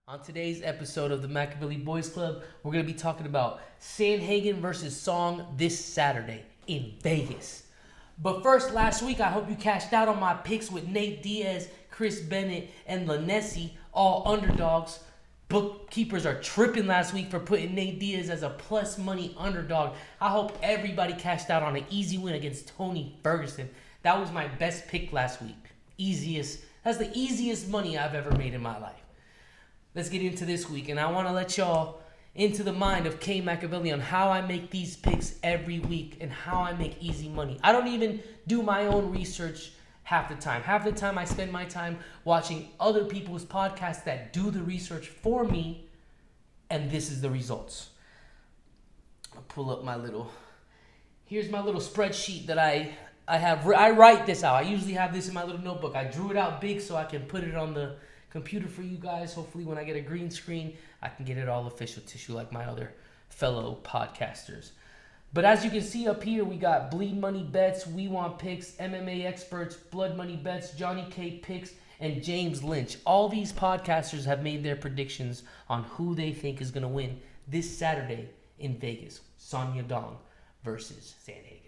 On today's episode of the Mackaveli Boys Club, we're going to be talking about Sandhagen versus Song this Saturday in Vegas. But first, last week, I hope you cashed out on my picks with Nate Diaz, Chris Bennett, and Lanessi, all underdogs. Bookkeepers are tripping last week for putting Nate Diaz as a plus money underdog. I hope everybody cashed out on an easy win against Tony Ferguson. That was my best pick last week. That's the easiest money I've ever made in my life. Let's get into this week, and I want to let y'all into the mind of K. Mackaveli on how I make these picks every week and how I make easy money. I don't even do my own research half the time. Half the time I spend my time watching other people's podcasts that do the research for me, and this is the results. I'll pull up here's my little spreadsheet that I have. I write this out. I usually have this in my little notebook. I drew it out big so I can put it on the computer for you guys. Hopefully when I get a green screen, I can get it all official tissue like my other fellow podcasters. But as you can see up here, we got Bleed Money Bets, We Want Picks, MMA Experts, Blood Money Bets, Johnny K Picks, and James Lynch. All these podcasters have made their predictions on who they think is going to win this Saturday in Vegas. Sandhagen versus Sandhagen.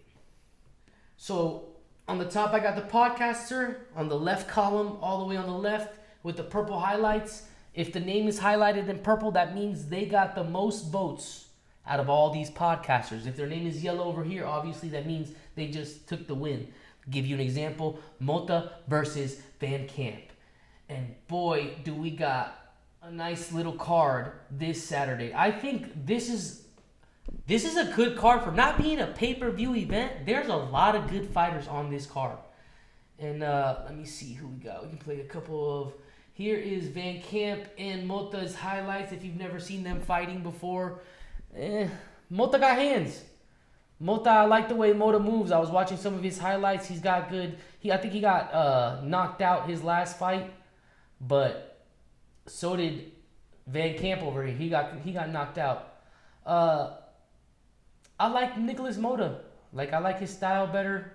So on the top, I got the podcaster. On the left column, all the way on the left, with the purple highlights. If the name is highlighted in purple, that means they got the most votes out of all these podcasters. If their name is yellow over here, obviously that means they just took the win. I'll give you an example, Mota versus Van Camp. And boy, do we got a nice little card this Saturday. I think this is a good card for not being a pay-per-view event. There's a lot of good fighters on this card. And let me see who we got. We can play a couple of... Here is Van Camp and Mota's highlights. If you've never seen them fighting before, Mota got hands. Mota, I like the way Mota moves. I was watching some of his highlights. He's got good... I think he got knocked out his last fight, but so did Van Camp over here. He got knocked out. I like Nicholas Mota. I like his style better.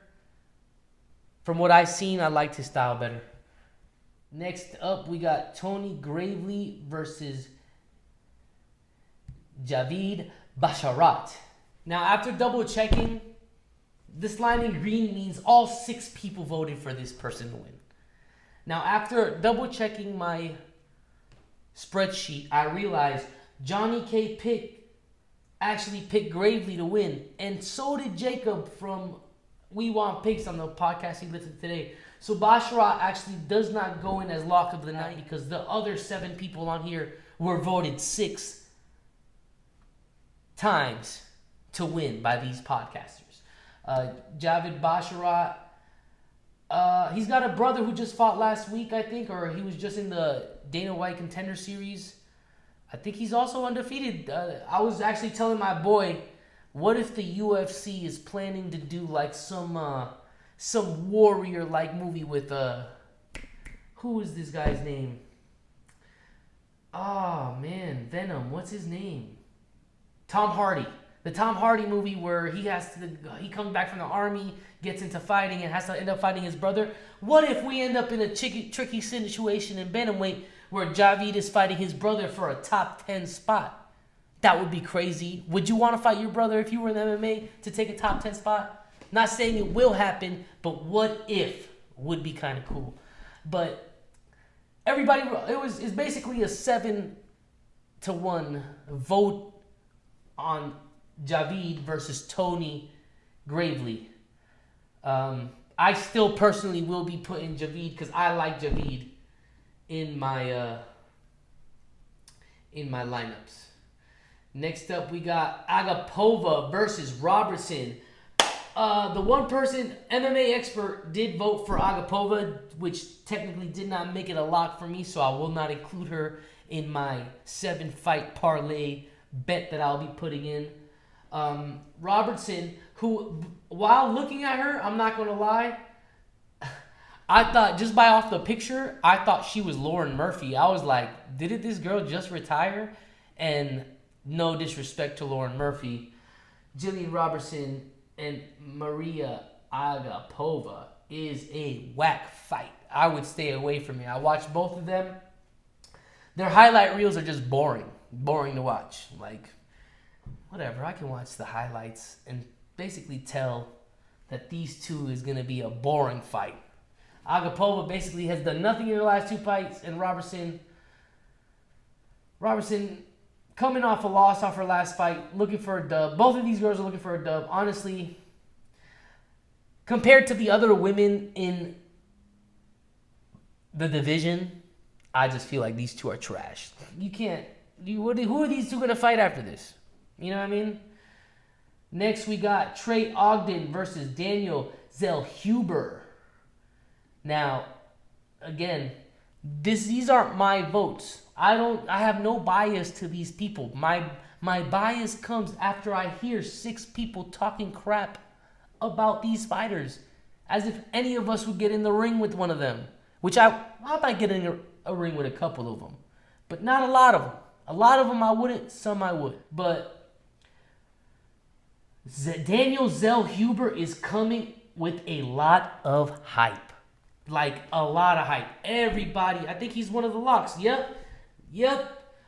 From what I've seen, I liked his style better. Next up, we got Tony Gravely versus Javid Basharat. Now, after double checking, this line in green means all 6 people voted for this person to win. Now, after double checking my spreadsheet, I realized Johnny K. actually picked Gravely to win, and so did Jacob from We Want Picks on the podcast he listened to today. So Basharat actually does not go in as lock of the night because the other 7 people on here were voted 6 times to win by these podcasters. Javid Basharat, he's got a brother who just fought last week, I think, or he was just in the Dana White Contender Series. I think he's also undefeated. I was actually telling my boy, what if the UFC is planning to do like some warrior-like movie with who is this guy's name? Oh man, Venom. What's his name? Tom Hardy. The Tom Hardy movie where he comes back from the army, gets into fighting, and has to end up fighting his brother. What if we end up in a tricky situation in bantamweight where Javid is fighting his brother for a top 10 spot? That would be crazy. Would you want to fight your brother if you were in MMA to take a top 10 spot? Not saying it will happen, but what if would be kind of cool. But everybody, it's basically a 7-1 vote on Javid versus Tony Gravely. I still personally will be putting Javid because I like Javid in my lineups. Next up, we got Agapova versus Robertson. The one person, MMA expert, did vote for Agapova, which technically did not make it a lock for me, so I will not include her in my 7-fight parlay bet that I'll be putting in. Robertson, who, while looking at her, I'm not going to lie, I thought, just by off the picture, I thought she was Lauren Murphy. I was like, didn't this girl just retire? And no disrespect to Lauren Murphy, Jillian Robertson and Maria Agapova is a whack fight. I would stay away from it. I watched both of them. Their highlight reels are just boring to watch. Like, whatever, I can watch the highlights and basically tell that these two is going to be a boring fight. Agapova basically has done nothing in the last two fights, and Robertson coming off a loss off her last fight, looking for a dub. Both of these girls are looking for a dub. Honestly, compared to the other women in the division, I just feel like these two are trash. Who are these two going to fight after this? You know what I mean? Next, we got Trey Ogden versus Daniel Zellhuber. Now, again, these aren't my votes. I have no bias to these people. My bias comes after I hear 6 people talking crap about these fighters, as if any of us would get in the ring with one of them. Which I might get in a ring with a couple of them, but not a lot of them. A lot of them I wouldn't, some I would. But Daniel Zellhuber is coming with a lot of hype. Like, a lot of hype. Everybody, I think he's one of the locks. Yep.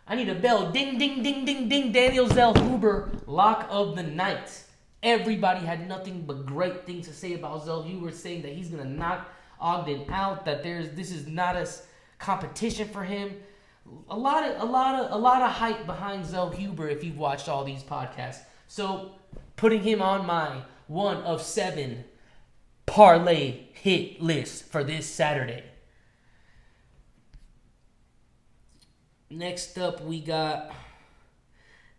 I need a bell. Ding, ding, ding, ding, ding. Daniel Zellhuber, lock of the night. Everybody had nothing but great things to say about Zellhuber, saying that he's going to knock Ogden out, that this is not a competition for him. A lot of hype behind Zellhuber if you've watched all these podcasts. So, putting him on my 1 of 7 parlay hit list for this Saturday. Next up, we got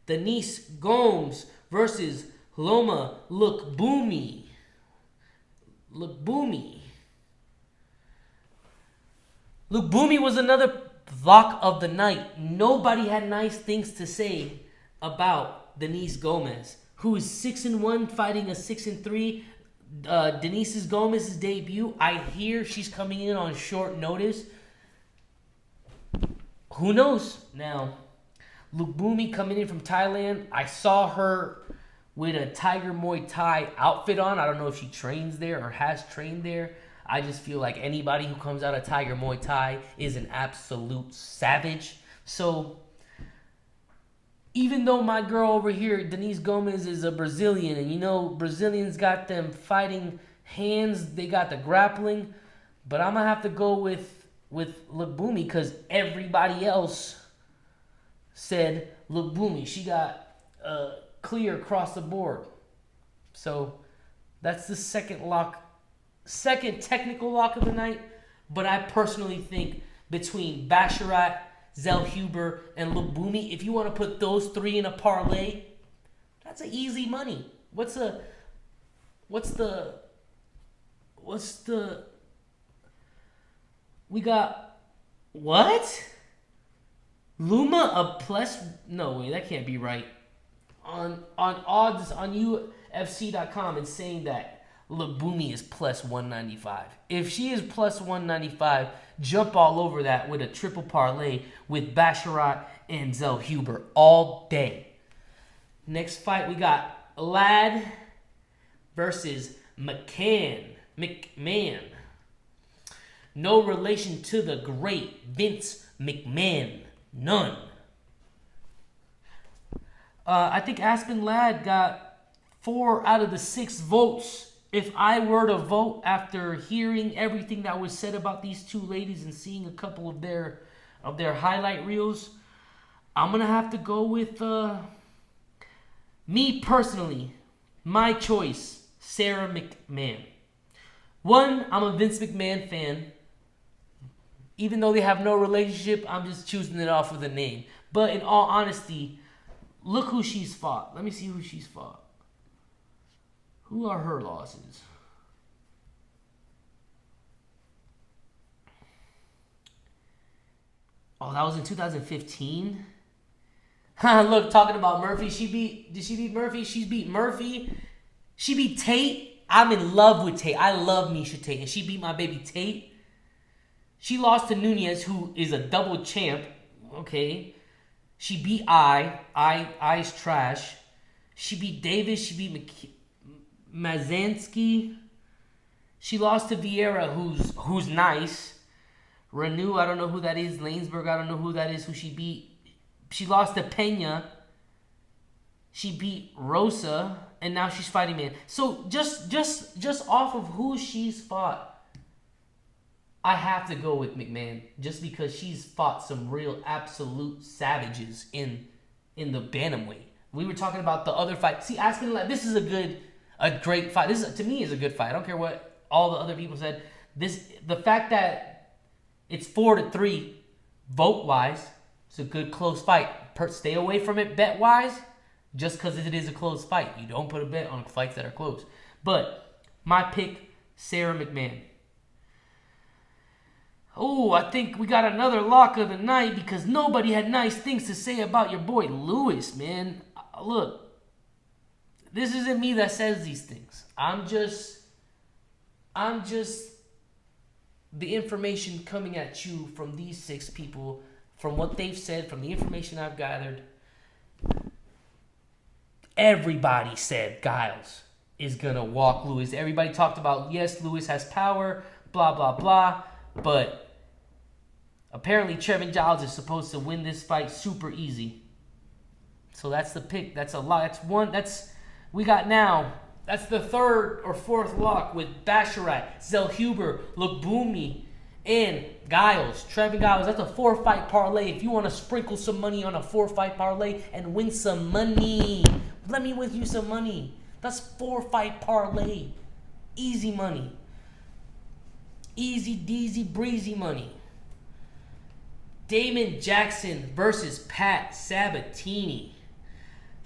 Denise Gomes versus Loma Lookboonmee. Lookboonmee was another lock of the night. Nobody had nice things to say about Denise Gomez, who is 6-1 fighting a 6-3. Denise Gomez's debut. I hear she's coming in on short notice. Who knows? Now, Lookboonmee coming in from Thailand. I saw her with a Tiger Muay Thai outfit on. I don't know if she trains there or has trained there. I just feel like anybody who comes out of Tiger Muay Thai is an absolute savage. So, even though my girl over here, Denise Gomez, is a Brazilian, and you know Brazilians got them fighting hands, they got the grappling, but I'm going to have to go with Lookboonmee because everybody else said Lookboonmee. She got clear across the board. So that's the second technical lock of the night. But I personally think between Basharat, Zellhuber, and Lookboonmee, if you want to put those 3 in a parlay, that's an easy money. What's the we got what? Luma a plus? No way, that can't be right. On odds on UFC.com, it's saying that Lookboonmee is plus 195. If she is plus 195, jump all over that with a triple parlay with Basharat and Zellhuber all day. Next fight, we got Ladd versus McMahon. No relation to the great Vince McMahon. None. I think Aspen Ladd got 4 out of the 6 votes. If I were to vote after hearing everything that was said about these two ladies and seeing a couple of their highlight reels, I'm going to have to go with me personally. My choice, Sarah McMahon. One, I'm a Vince McMahon fan. Even though they have no relationship, I'm just choosing it off of the name. But in all honesty, look who she's fought. Let me see who she's fought. Who are her losses? Oh, that was in 2015? Look, talking about Murphy. Did she beat Murphy? She's beat Murphy. She beat Tate. I'm in love with Tate. I love Miesha Tate. And she beat my baby Tate. She lost to Nunez, who is a double champ. Okay. She beat I's trash. She beat Davis. She beat Mazansky. She lost to Vieira, who's nice. Renew, I don't know who that is. Lanesburg, I don't know who that is, who she beat. She lost to Pena. She beat Rosa, and now she's fighting man. So just off of who she's fought, I have to go with McMahon just because she's fought some real absolute savages in the bantamweight. We were talking about the other fight. See, asking like this is a great fight. This is, to me, is a good fight. I don't care what all the other people said. The fact that it's 4-3 vote wise, it's a good close fight. Stay away from it bet wise, just because it is a close fight. You don't put a bet on fights that are close. But my pick, Sarah McMahon. Oh, I think we got another lock of the night because nobody had nice things to say about your boy Lewis, man. Look, this isn't me that says these things. I'm just the information coming at you from these 6 people, from what they've said, from the information I've gathered. Everybody said Giles is going to walk Lewis. Everybody talked about, yes, Lewis has power, blah, blah, blah, but apparently, Trevin Giles is supposed to win this fight super easy. So that's the pick. That's a lot. We got now. That's the 3rd or 4th lock with Basharat, Zellhuber, Lukbumi, and Giles. Trevin Giles. That's a 4-fight parlay. If you want to sprinkle some money on a 4-fight parlay and win some money, let me win you some money. That's 4-fight parlay. Easy money. Easy, deasy, breezy money. Damon Jackson versus Pat Sabatini.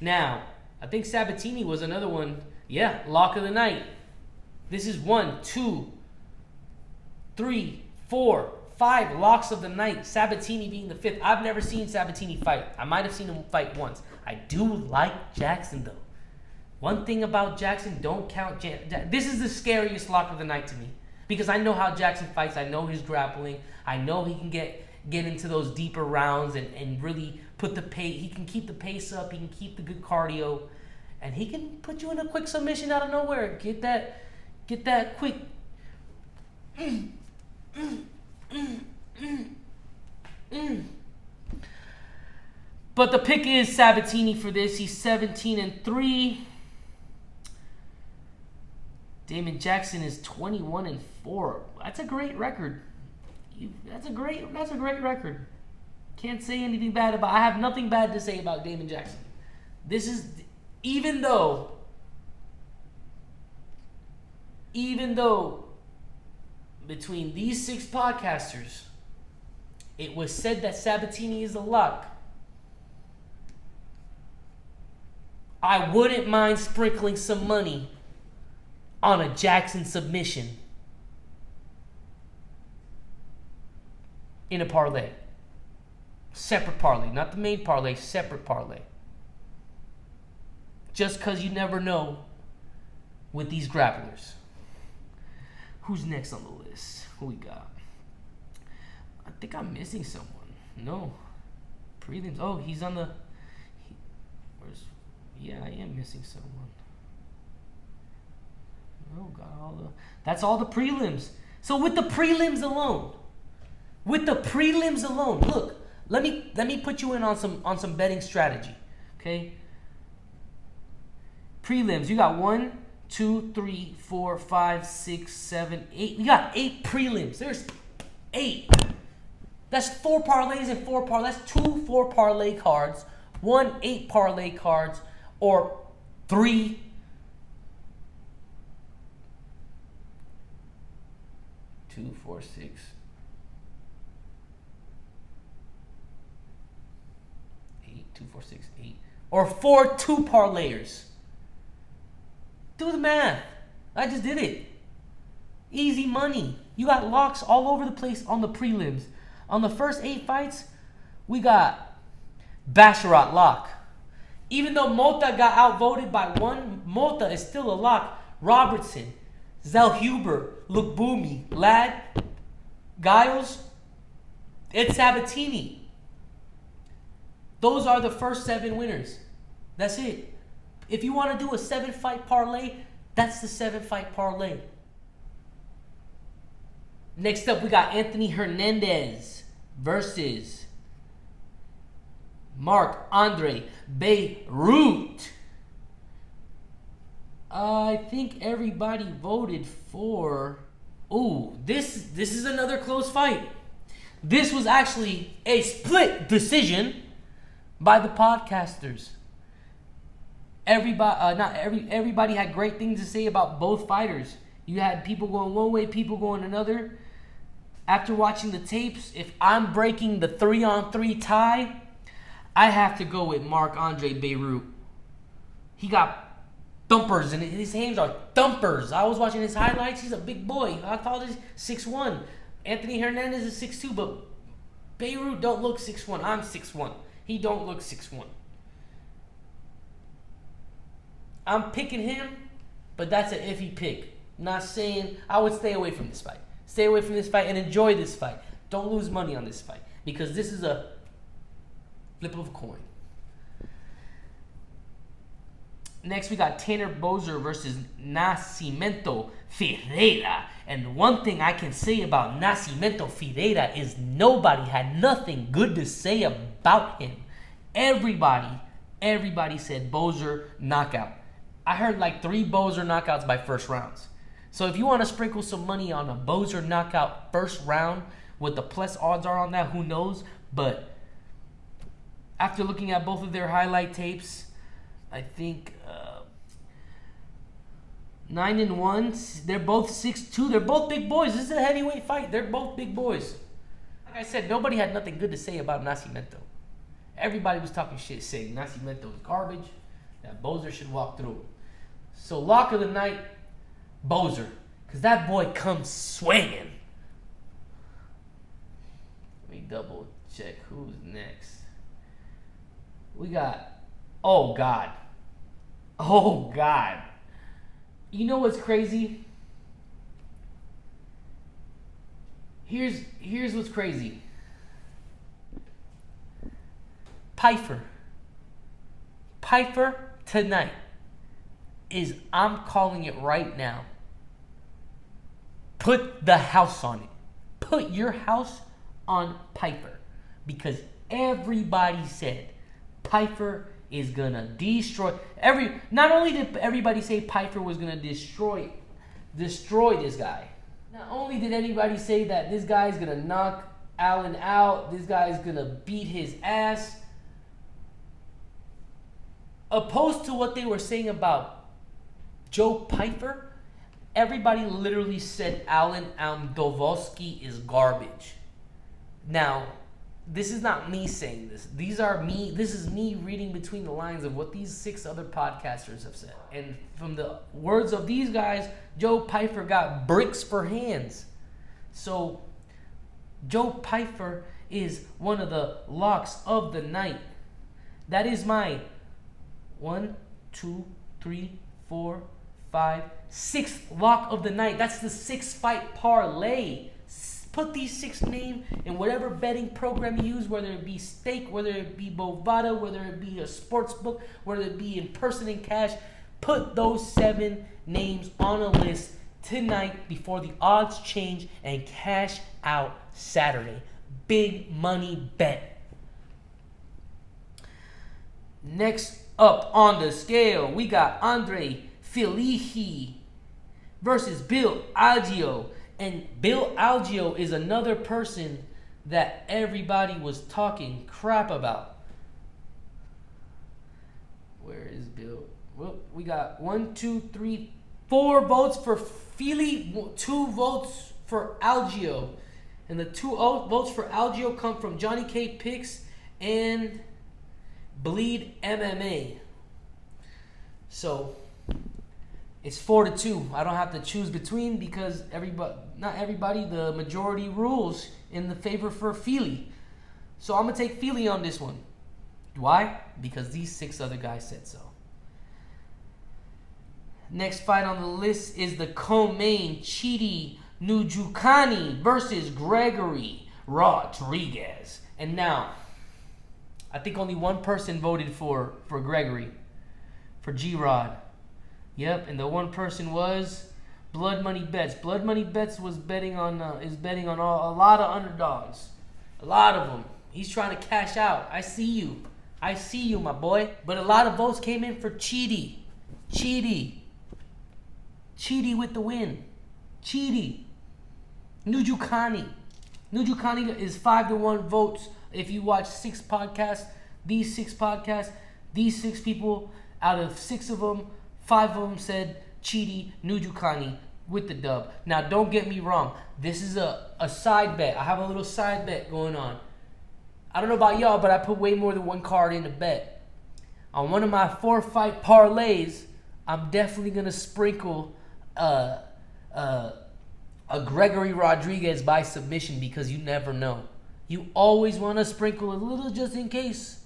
Now, I think Sabatini was another one. Yeah, lock of the night. This is 1, 2, 3, 4, 5 locks of the night. Sabatini being the 5th. I've never seen Sabatini fight. I might have seen him fight once. I do like Jackson, though. One thing about Jackson, don't count this is the scariest lock of the night to me. Because I know how Jackson fights. I know his grappling. I know he can get into those deeper rounds and really put the pace. He can keep the pace up. He can keep the good cardio. And he can put you in a quick submission out of nowhere. Get that quick. But the pick is Sabatini for this. He's 17-3. Damon Jackson is 21-4. That's a great record. That's a great record. Can't say anything bad about. I have nothing bad to say about Damon Jackson. This is even though between these 6 podcasters, it was said that Sabatini is a lock. I wouldn't mind sprinkling some money on a Jackson submission in a parlay. Separate parlay, not the main parlay, separate parlay. Just because you never know with these grapplers. Who's next on the list? Who we got? I think I'm missing someone. No. Prelims. Oh, he's on the... Yeah, I am missing someone. Oh, got all the... That's all the prelims. So with the prelims alone, look, let me put you in on some betting strategy, okay? Prelims, you got 1, 2, 3, 4, 5, 6, 7, 8. You got 8 prelims. There's 8. That's 4 parlays and 4 parlays. That's 2 4 parlay cards, 1 8 parlay cards, or 3 2, 4, 6. 8, 2, 4, 6, 8. Or 4 2 parlayers. Do the math. I just did it. Easy money. You got locks all over the place on the prelims. On the first 8 fights, we got Basharat lock. Even though Mota got outvoted by 1, Mota is still a lock. Robertson, Zellhuber, Lukbumi, Ladd, Giles, it's Sabatini. Those are the first 7 winners. That's it. If you want to do a 7-fight parlay, that's the 7-fight parlay. Next up, we got Anthony Hernandez versus Marc-Andre Beirut. I think everybody voted for... Ooh, this is another close fight. This was actually a split decision by the podcasters. Everybody had great things to say about both fighters. You had people going one way, people going another. After watching the tapes, if I'm breaking the 3-on-3 tie, I have to go with Marc-Andre Beirut. He got thumpers, and his hands are thumpers. I was watching his highlights. He's a big boy. I thought he's 6'1". Anthony Hernandez is 6'2", but Beirut don't look 6'1". I'm 6'1". He don't look 6'1". I'm picking him, but that's an iffy pick. Not saying I would stay away from this fight. Stay away from this fight and enjoy this fight. Don't lose money on this fight because this is a flip of a coin. Next, we got Tanner Boser versus Nascimento Ferreira. And one thing I can say about Nascimento Ferreira is nobody had nothing good to say about him. Everybody said Boser knockout. I heard like 3 Boser knockouts by first rounds. So if you want to sprinkle some money on a Boser knockout first round, what the plus odds are on that, who knows? But after looking at both of their highlight tapes, I think 9-1. They're both 6'2". They're both big boys. This is a heavyweight fight. They're both big boys. Like I said, nobody had nothing good to say about Nascimento. Everybody was talking shit, saying Nascimento is garbage, that Boser should walk through. So lock of the night, Boser, because that boy comes swinging. Let me double check who's next. We got, oh God. You know what's crazy? Here's what's crazy. Pyfer tonight is, I'm calling it right now. Put the house on it. Put your house on Pyfer. Because everybody said Pyfer is gonna destroy not only did everybody say Pyfer was gonna destroy this guy. Not only did anybody say that this guy's gonna knock Allen out, this guy's gonna beat his ass. Opposed to what they were saying about Joe Pyfer, everybody literally said Allen Amdovosky is garbage. Now, this is not me saying this. This is me reading between the lines of what these 6 other podcasters have said. And from the words of these guys, Joe Pyfer got bricks for hands. So, Joe Pyfer is one of the locks of the night. That is my 1, 2, 3, 4, 5, 6th lock of the night. That's the 6-fight parlay. Put these 6 names in whatever betting program you use, whether it be stake, whether it be Bovada, whether it be a sports book, whether it be in person and cash. Put those 7 names on a list tonight before the odds change and cash out Saturday. Big money bet. Next up on the scale, we got Andre Filihi versus Bill Algeo. And Bill Algeo is another person that everybody was talking crap about. Where is Bill? Well, we got 1, 2, 3, 4 votes for Fili, 2 votes for Algeo. And the 2 votes for Algeo come from Johnny K Picks and Bleed MMA. So it's 4-2. I don't have to choose between because not everybody, the majority rules in the favor for Fili. So I'm going to take Fili on this one. Why? Because these 6 other guys said so. Next fight on the list is the co-main Chidi Nujukani versus Gregory Rodriguez. And now, I think only one person voted for Gregory, for G-Rod. Yep, and the one person was Blood Money Bets. Blood Money Bets was betting on is betting on a lot of underdogs, a lot of them. He's trying to cash out. I see you, my boy. But a lot of votes came in for Cheaty with the win. Cheaty. Nujukani is 5-1 votes. If you watch these six people, out of 6 of them, 5 of them said Cheaty, Nujukani with the dub. Now, don't get me wrong. This is a side bet. I have a little side bet going on. I don't know about y'all, but I put way more than one card in the bet. On one of my 4-fight parlays, I'm definitely going to sprinkle a Gregory Rodriguez by submission because you never know. You always want to sprinkle a little just in case.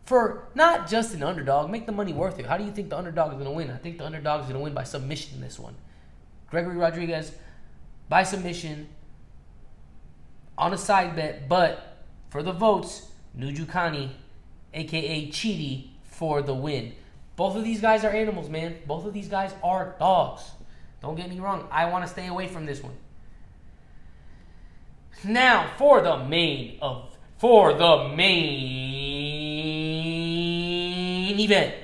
For not just an underdog, make the money worth it. How do you think the underdog is going to win? I think the underdog is going to win by submission in this one. Gregory Rodriguez by submission on a side bet, but for the votes, Nujukani, a.k.a. Cheaty, for the win. Both of these guys are animals, man. Both of these guys are dogs. Don't get me wrong. I want to stay away from this one. Now, for the main event,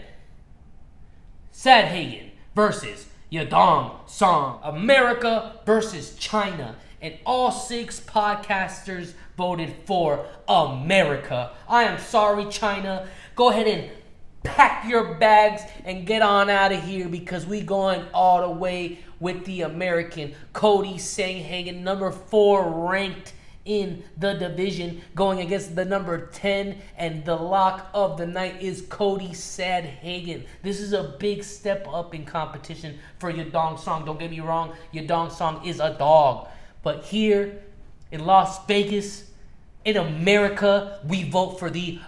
Sandhagen versus Yadong Song. America versus China. And all 6 podcasters voted for America. I am sorry, China. Go ahead and pack your bags and get on out of here because we going all the way with the American. Cody Sandhagen, number 4 ranked in the division, going against the number 10, and the lock of the night is Cody Sandhagen. This is a big step up in competition for Yadong Song. Don't get me wrong, Yadong Song is a dog. But here in Las Vegas, in America, we vote for the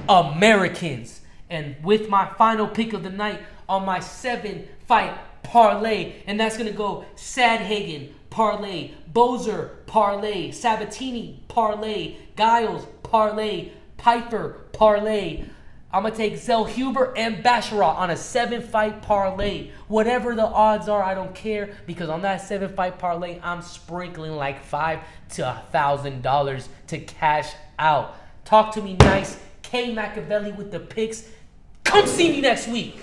Americans. And with my final pick of the night on my 7-fight parlay, and that's going to go Sandhagen parlay, Bozer parlay, Sabatini parlay, Giles parlay, Piper parlay. I'm going to take Zellhuber and Basharat on a 7-fight parlay. Whatever the odds are, I don't care, because on that 7-fight parlay, I'm sprinkling like $500 to $1,000 to cash out. Talk to me nice. K Mackaveli with the picks. Come see me next week.